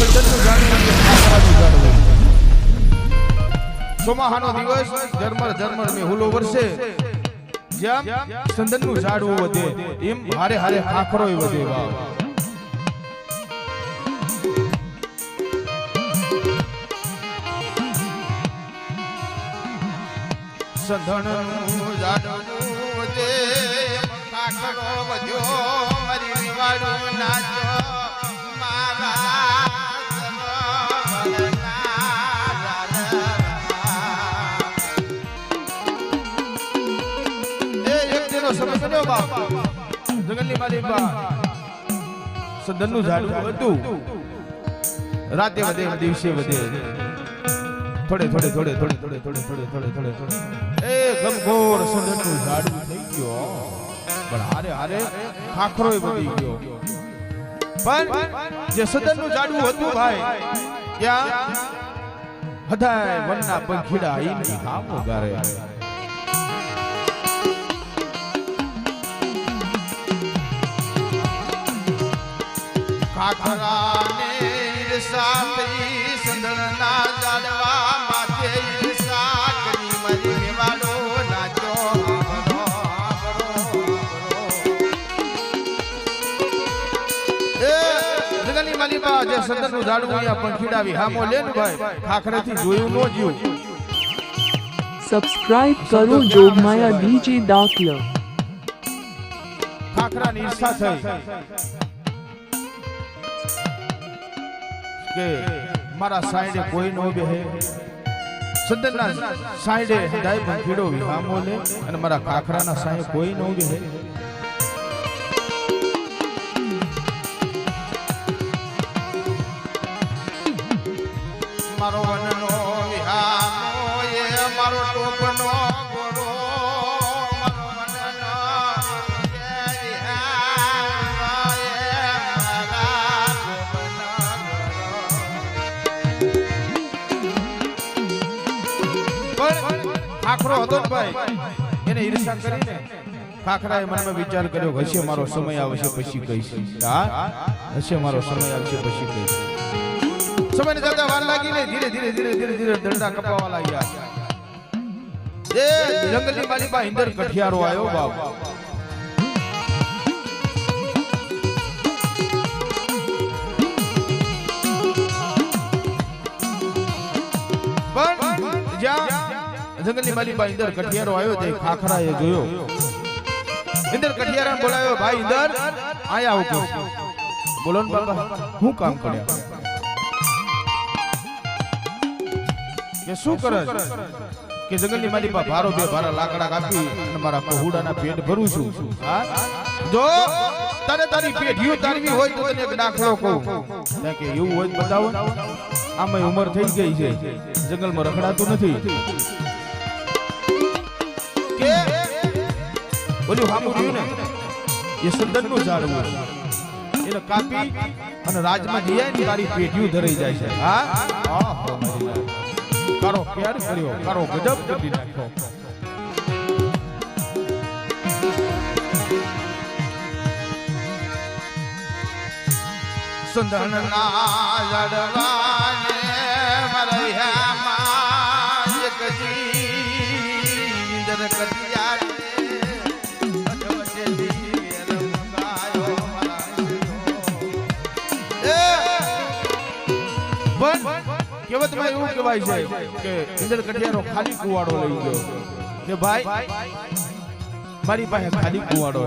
સજ્જનનું જાણવું ખાખરાનું જાણવું ચોમાહાનો દિવસ ઝરમર મે હુલો વરસે જેમ સંદનનું ઝાડવું વધે એમ હારે હારે ખાખરોય વધે વાવ સંદનનું ઝાડવું વધે ખાખરો વધ્યો મારી વિવાડું નાચો જંગલની માલી સંદનનું ઝાડવું હતું રાતે વધે દિવસે વધે થોડે એ ગમઘોર સંદનનું ઝાડવું થઈ ગયો પણ હારે હારે ખાખરોય વધી ગયો પણ જે સંદનનું ઝાડવું હતું ભાઈ ત્યાં હદાય વનના પંખીડા ઈની હામો ગારે ખાખરાને ઈર્ષા થઈ સંદનના ઝાડવા માથે ઈર્ષા કરી મારી મેવાડો નાચો એ જંગલની માલીબા જે સંદનનું ઝાડવું અહીંયા પંખીડાવી હામો લે ને ભાઈ ખાખરેથી જોયું નો જીવ સબસ્ક્રાઇબ કરો જોગમાયા ડીજે દાખલો ખાખરાની ઈર્ષા થઈ કે મારા સાઈડે કોઈ નો બેહે સંદનના સાઈડે હદાય પંખીડો વિહામો લે અને મારા ખાખરાના સાઈડે કોઈ નો બેહે મારો વનનો વિહામો એ મારો ટોપનો ગોરો મારો વનનો ખાખરો હતો ને ભાઈ એને ઈર્ષા કરીને ખાખરાએ મનમાં વિચાર કર્યો હશે મારો સમય આવશે પછી કહીશ હા હશે મારો સમય આવશે પછી કહીશ સમયને જતા વાર લાગી ને ધીરે દંડા કપાવા લાગ્યા એ જંગલની માલીબા ઇન્દર કઠિયારો આવ્યો બાપ પણ જ્યાં જંગલની માલીબા ઇન્દર કઠિયારો આવ્યો તે ખાખરાએ જોયો ઇન્દર કઠિયારાને બોલાવ્યો ભાઈ ઇન્દર આયા આવું કહું બોલો ને બાબા હું કામ કર્યા કે શું કરે કે જંગલની માલીબા ભારો બે ભારા લાકડા કાપી અને મારા પહોડાના પેટ ભરું છું હા જો તારે તારી પેઢીઓ તારવી હોય તો તને એક દાખલો કહું કે એવું હોય બતાવો આમાં ઉંમર થઈ ગઈ છે જંગલમાં રખડાતું નથી કે બોલ્યું હામું રહ્યું ને એ સંદનનું ઝાડવું એને કાપી અને રાજમાં દિયા ને તારી પેઢીઓ ધરાઈ જાય છે હા કારો પ્યાર કર્યો કારો ગજબ કરી નાખ્યો સંદનના ઝાડવાને મરૈયામાં એક જીંદર કટિયાર કહેવતમાં એવું કહેવાય છે કે ઇન્દર કઠિયારો ખાલી કુવાડો લઈ ગયો કે ભાઈ મારી પાસે ખાલી કુવાડો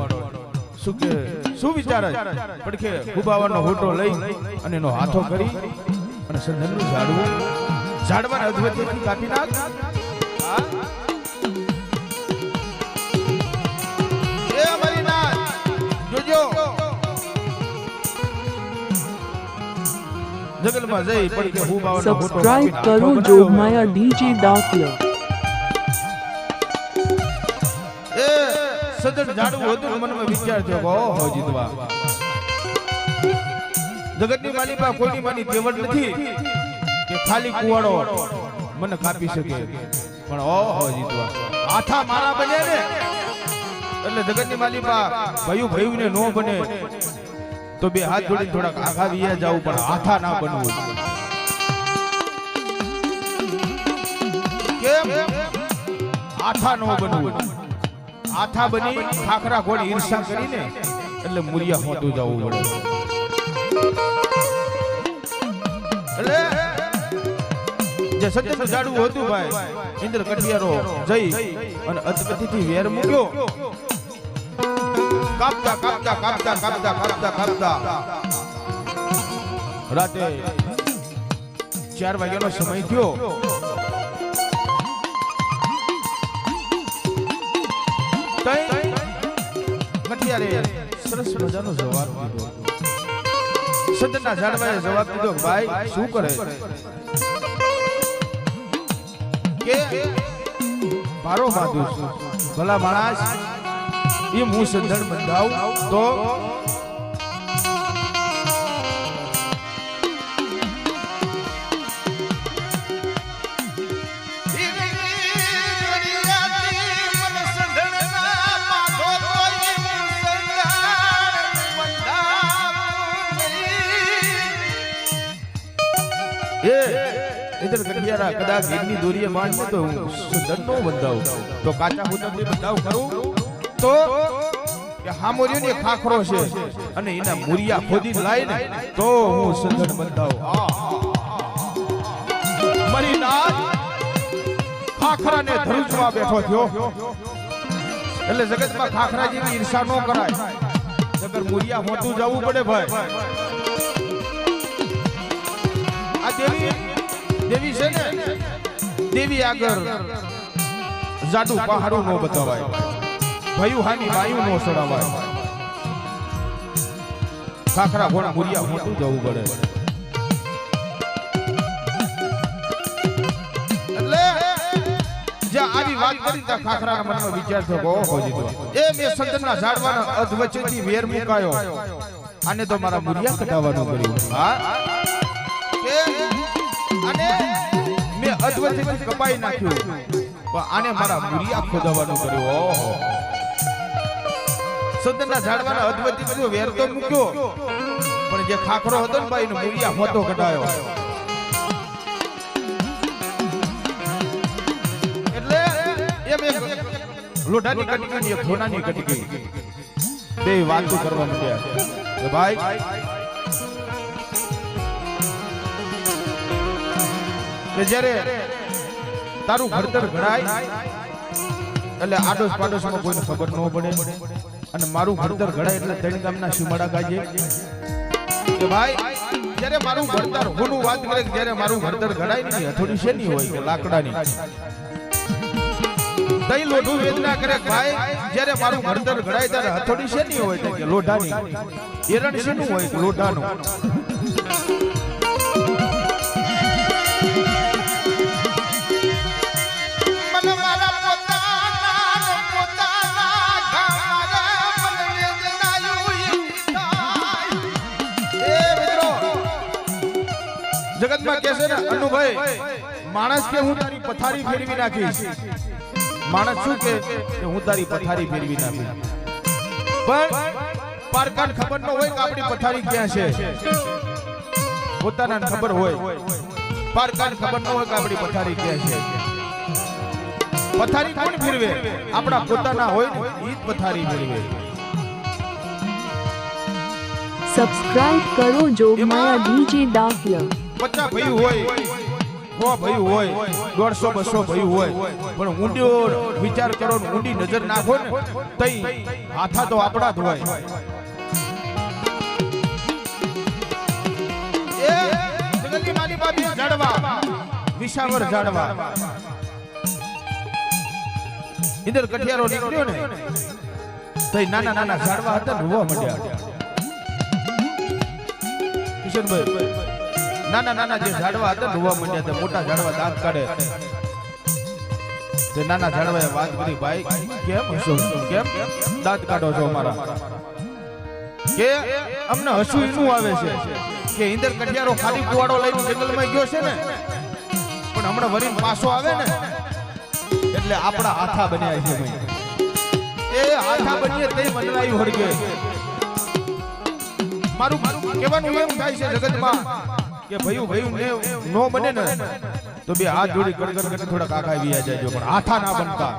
શું કે શું વિચારે પડખે ગુબાવાનો હોટો લઈ અને એનો હાથો કરી અને સંદનનું ઝાડવું ઝાડવાના અધવચ્ચેથી કાપી નાખ એ અમારી નાથ જોજો જંગલમાં જઈ પડકે ગુબાવાનો હોટો સબસ્ક્રાઇબ કરો જોગમાયા ડીજે દાખલો એ સદન ઝાડવું હતું મનમાં વિચાર થયો ઓહો જીતવા જગતની માલિકા કોઈની માની તેવડ નથી કે ખાલી કુવાડો મને કાપી શકે પણ ઓહો જીતવા આઠા મારા બને ને એટલે જગતની માલિકા ભયું ને નો બને તો બે હાથ જોડીને થોડાક આઘા વિયા જાવું પણ હાથા ના બનવું. કેમ આથા નો બનવું? આથા બની ખાખરા ખોડ ઈર્ષા કરીને એટલે મુરિયા હોતું જવું પડે. એટલે જે સત્યનું જાડવું હતું ભાઈ ઇન્દ્ર કટિયારો જઈ અને અધગતિથી વેર મૂક્યો. કાપતા કાપતા કાપતા કાપતા કાપતા કાપતા રાતે 4 વાગ્યાનો સમય થયો. કટિયારે સરસ મજાનો જવાબ દીધો. સદના ઝાડવાએ જવાબ દીધો, ભાઈ શું કરે કે ભારો બાંધું છું. ભલા માણસ એ હું સંધણ બંધાવ તો ઇધર કટિયારા કદાચ ગીરની દોરીએ બાંધે તો હું સંધણ નો બંધાવું તો કાચા હુતરથી બંધાવ કરું તો કે હામોરીઓને ખાખરો છે અને એના મુરિયા ખોદી લાઈને તો હું સંધણ બંધાવું. મારી નાથ ખાખરાને ધરુજવા બેઠો થયો. એટલે જગતમાં ખાખરા જેવી ઈર્ષા ન કરાય. નગર મુરિયા હોતું જવું પડે ભાઈ. આ દેવી છે ને, દેવી આગળ જાડુ પહાડું નો બતાવાય, ભયું હાની વાયુ નો સડાવાય. ખાખરા ઘોડા મુરિયા હોતું જવું પડે. એટલે જ્યાં આવી વાત કરી ત્યાં ખાખરાના મનમાં વિચાર થયો, ઓહો જીતો એ મેં સંતના ઝાડવાના અધવચ્ચેથી વેર મુકાયો, આને તો મારા મુરિયા કટાવવાનું કર્યું. હા કે અને મેં અધવચ્ચેથી કપાઈ નાખ્યું પણ આને મારા મુરિયા ખોદવાનું કર્યું. ઓહો સંતના ઝાડવાના અધવચ્ચેથી વેર તો મૂક્યો પણ જે ખાખરો હતો ને ભાઈ મુરિયા હોતો કટાયો. એટલે એ બે લોઢાની કટકી ને ખોનાની કટકી બે વાતો કરવા માંડ્યા કે ભાઈ કે જ્યારે તારું ઘડતર ઘડાય એટલે આડોશ પાડોશમાં કોઈને ખબર ન પડે અને મારું ઘડતર ઘડાય એટલે ત્રણ ગામના સીમાડા ગાજે કે ભાઈ જ્યારે મારું ઘડતર હોનું વાત કરે કે જ્યારે મારું ઘડતર ઘડાય ને હથોડી શેની હોય કે લાકડાની. તઈ લોઢું વેદના કરે ભાઈ જ્યારે મારું ઘડતર ઘડાય ત્યારે હથોડી શેની હોય કે લોઢાની. એરણ શેનું હોય કે લોઢાનું. જગતમાં કે છે ને અનુભાઈ માણસ કે હું તારી પથારી ફેરવી નાખીશ. માણસ શું કે હું તારી પથારી ફેરવી નાખીશ પણ પારકાન ખબર ન હોય કે આપણી પથારી ક્યાં છે. પોતાના ખબર હોય, પારકાન ખબર ન હોય કે આપણી પથારી ક્યાં છે. પથારી કોણ ફેરવે? આપણા પોતાના હોય ને ઈ જ પથારી ફેરવે. સબસ્ક્રાઇબ કરો જોગમાયા ડીજે દાખલા. 50 ભયું હોય, 100 ભયું હોય, 150 200 ભયું હોય પણ ઊંડો વિચાર કરો ને ઊંડી નજર નાખો ને તઈ હાથા તો આપણા જ હોય. એ જગતની માલી બાબી ઝાડવા વિશાવર ઝાડવા ઇન્દર કઠિયારો નીકળ્યો ને તઈ નાના નાના ઝાડવા હતા રોવા માંડ્યા. કિશનભાઈ નાના નાના જે ઝાડવા હતા રોવા માંડ્યા હતા. મોટા ઝાડવા દાંત કાઢે તે નાના ઝાડવાએ વાત કરી, ભાઈ કેમ હસો, કેમ દાંત કાઢો છો અમારા? કે અમને હસવું શું આવે છે કે ઇન્દર કઠિયારો ખાલી કુવાડો લઈને જંગલમાં ગયો છે ને પણ હમણાં વરીને પાછો આવે ને એટલે આપણા હાથા બન્યા છે. એ હાથા બનીએ તે મનરાયું હરગે મારું કહેવાનું એમ થાય છે જગતમાં કે ભયું ને નો બને ને તો બે હાથ જોડી ગડગડ કરીને થોડા કાકા વિયા જાય પણ આઠા ના બનતા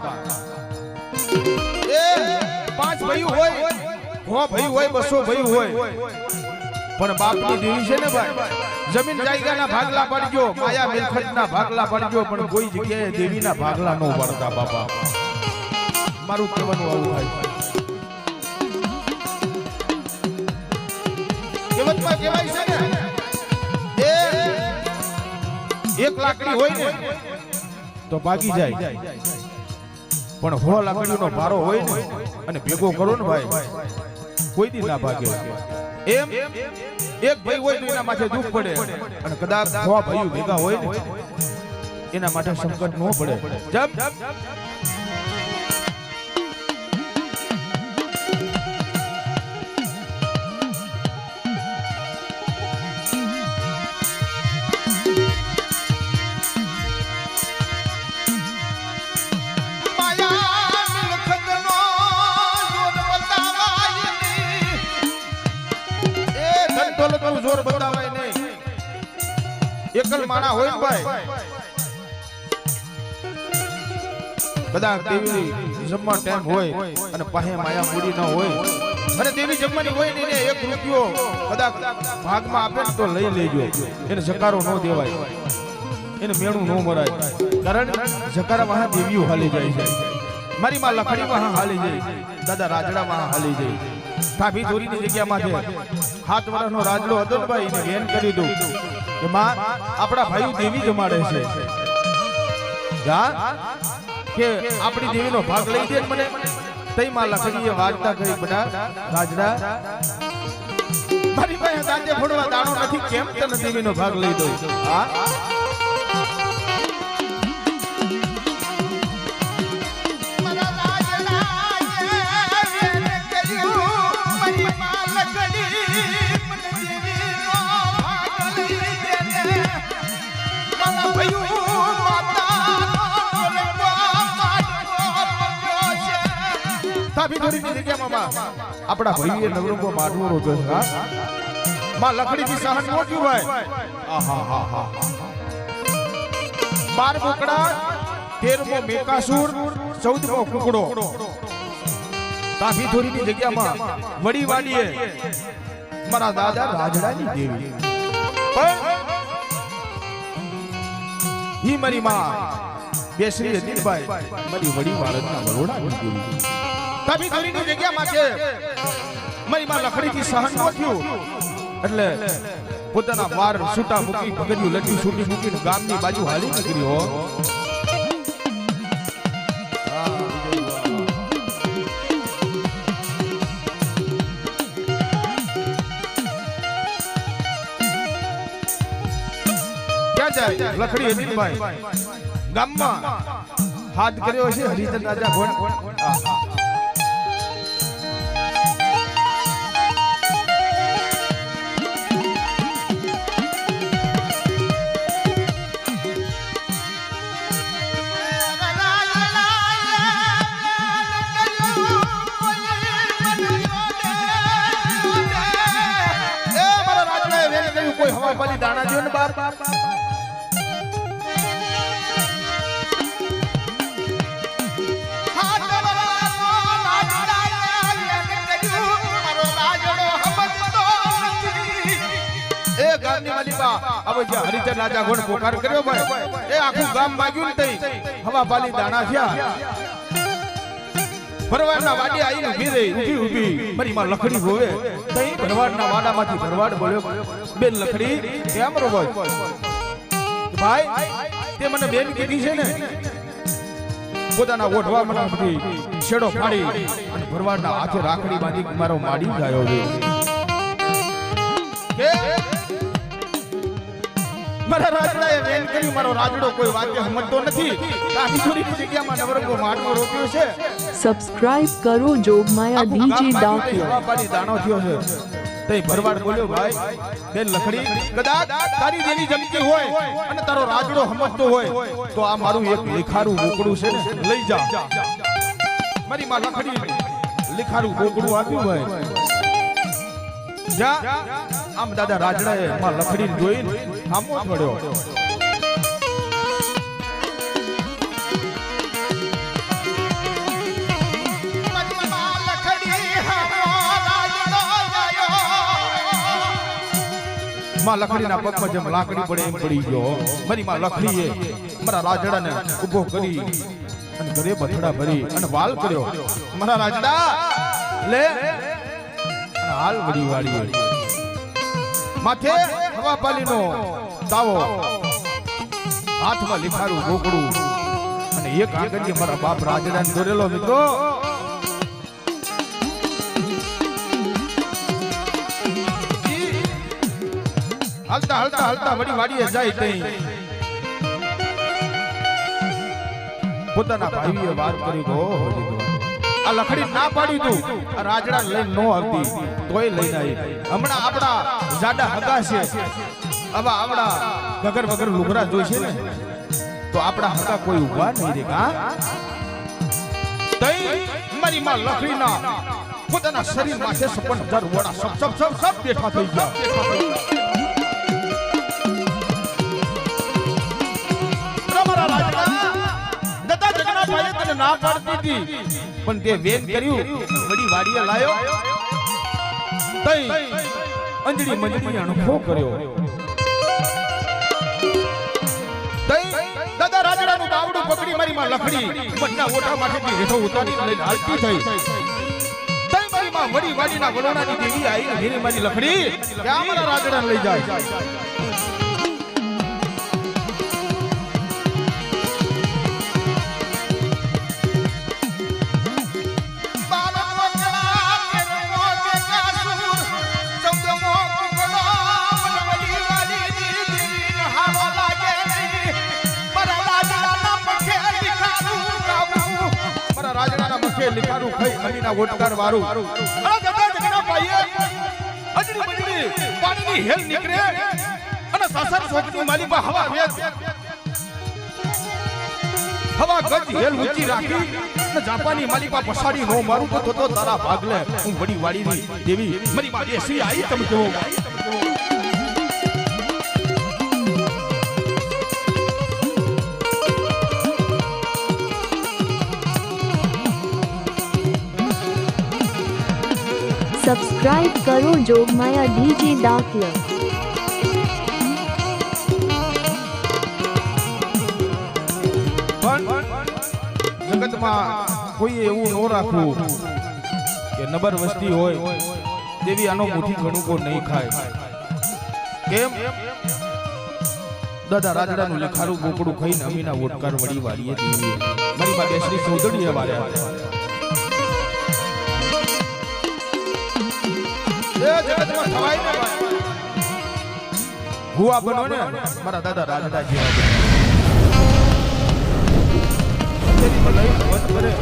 એ 5 ભયું હોય 100 ભયું હોય 200 ભયું હોય પણ બાપની દેવી છે ને ભાઈ જમીન જાયગાના ભાગલા પડજો માયા મિલકતના ભાગલા પડજો પણ કોઈ જગ્યાએ દેવીના ભાગલા નો પડતા બાપા મારું કહેવાનું આવું થાય કહેવતમાં કહેવાય છે ને એ એક લાકડી હોય ને તો ભાગી જાય પણ 100 લાકડીનો ભારો હોય ને અને ભેગો કરો ને ભાઈ કોઈ દી ના ભાગે એમ એક ભાઈ હોય તો એના માથે દુઃખ પડે અને કદાચ 100 ભાઈઓ ભેગા હોય ને એના માટે સંકટ ન પડે જબ જોર બતાવાય નહીં એકલ માણા હોય ને ભાઈ કદાચ દેવી જમવા ટાઈમ હોય અને પાસે માયા મૂડી ન હોય અને દેવી જમવાની હોય ને એને 1 રૂપિયો કદાચ ભાગમાં આપે ને તો લઈ લેજો એને જકારો ન દેવાય એને મેણું ન મરાય કારણ જકારા વાહ દેવીઓ હાલી જાય છે મારી માં લખડી વાહ હાલી જાય દાદા રાજડા વાહ હાલી જાય ભાભી ધોરીની જગ્યામાં છે 7 વર્ષનો રાજડો હતો ને ભાઈ એને વેન કરી દઉં કે માં આપણા ભાઈઓ દેવી જમાડે છે જા કે આપણી દેવીનો ભાગ લઈ દે મને તઈ માં લખડીએ વાર્તા કરી બધા રાજડા મારી પાસે દાંતે ફોડવા દાણો નથી કેમ તને દેવીનો ભાગ લઈ દઉં હા આપડા ભાઈએ નવરંગો મારવો રોજો છે માં લખડી થી સહન નો થયું ભાઈ આહા 12 બોકડા 13મો મેકાસુર 14મો કુકડો તાભી ધોરીની જગ્યામાં વડી વાડીએ મારા દાદા રાજડાની દેવી પણ ઈ મારી માં બેસરી હતી ભાઈ મારી વડી વાળના વરોડાની દેવી તાભી ધોરીની જગ્યામાં છે મારી માં લખડીથી સહન ન થયું એટલે પોતાના વાર છૂટા મૂકી પગડિયું લટી છૂટી મૂકીને ગામની બાજુ હાલી નીકળ્યો ક્યાં જાય લખડી હતી ભાઈ ગામમાં હાથ કર્યો છે હરિચંદ રાજા ગોળ કોઈ હવા પાલી દાણા જો ને બાર એ ગામની માલિકા હવે જે હરિચંદ રાજા ગોળ પોકાર કર્યો ભાઈ એ આખું ગામ માગ્યું ને તઈ હવા પાલી દાણા થયા ભરવાડના વાડી આવીને ઊભી મારી માં લખડી હોવે તઈ ભરવાડના વાડામાંથી ભરવાડ બોલ્યો બેન લખડી કેમ રોવો ભાઈ તે મને બેન કીધી છે ને પોતાના ઓઢવા મને બધી છેડો ફાડી અને ભરવાડના હાથે રાખડી બાંધી મારો માડી ગયો છે મારા રાજડાએ વેન કરી મારો રાજડો કોઈ વાક્ય સમજતો નથી કાફી થોડી જગ્યામાં નવરંગો માટો રોપ્યો છે સબસ્ક્રાઇબ કરો જોગમાયા ડીજે દાખલા પાડી દાણો થયો છે તઈ ભરવાડ બોલ્યો ભાઈ બેન લખડી કદાચ તારી દેવી જમતી હોય અને તારો રાજડો સમજતો હોય તો આ મારું એક લીખારું બોકડું છે ને લઈ જા મારી માં લખડી લીખારું બોકડું આપ્યું ભાઈ જ્યાં આમ દાદા રાજડાએ માં લખડી જોઈને આમો છોડ્યો. માં લખડીના પગમાં જેમ લાકડી પડે એમ પડી ગયો. મારી માં લખડીએ મારા રાજડાને ઊભો કરી અને ઘરે બથડા ભરી અને વાલ કર્યો. મારા રાજડા લે અને હાલ વડી વાળી માથે હવાપાલીનો દાવો, હાથમાં લીખારું ગોકડું અને એક આંગળીએ મારા બાપ રાજડાને દોરેલો. મિત્રો હાલતા હાલતા હાલતા વડી વાડીએ જાય તઈ પોતાના ભાઈએ વાત કરી ગો આ લખડી ના પાડી તું આ રાજડા લઈને નો આવતી તોય લઈને આવી. હમણાં આપડા જાડા હગા છે, હવે આવડા વગર વગર લુગરા જોઈશે ને તો આપડા હગા કોઈ ઉભા નહીં રે. કા તઈ મારી માં લખડીના પોતાના શરીર માથે 56,000 વડા સબ બેઠા થઈ ગયા. ના પાડતી હતી પણ તે વેન કર્યું, વડી વાડીએ લાયો, તઈ અંજળી મંજળી અણખો કર્યો. તઈ દાદા રાજડાનું દાવડું પકડી મારી માં લખડી મનના ઓઠા માંથી હેઠો ઉતારી લઈને હાલતી થઈ. તઈ મારી માં વડી વાડીના વલોણાની દેવી આવી ઘેરી મારી લખડી ક્યાં મારા રાજડાને લઈ જાય. લીખારું ખાઈ અમીના ઓટકાર વારું અરે દાદા જગના ભાઈએ અજડી બજડી પાણીની હેલ નીકળે અને સાસર છોકરી માલી બા હવા વેદ હવા ગજ હેલ ઊંચી રાખી અને જાપાની માલી બા પસાડી નો મારું તો તારા ભાગલે હું વડી વાડીની દેવી મારી માં દેસી આઈ તમે જો. સબસ્ક્રાઇબ કરો જોગમાયા ડીજે દાખલા. પણ જગતમાં કોઈ એવું ન રાખવું કે નબર વસ્તી હોય દેવી આનો મુઠ્ઠી ઘણું કો નહીં ખાય. કેમ દાદા રાજડાનું લખારું ગોકડું ખાઈને અમીના ઓટકાર વડી વાળીએ દેવી મારી માં બેસરી ચૌધરીએ વાર્યા. જગતમાં થવાય ને હુઆ બનો ને મારા દાદા રાજડા જેવા. લઈ કરે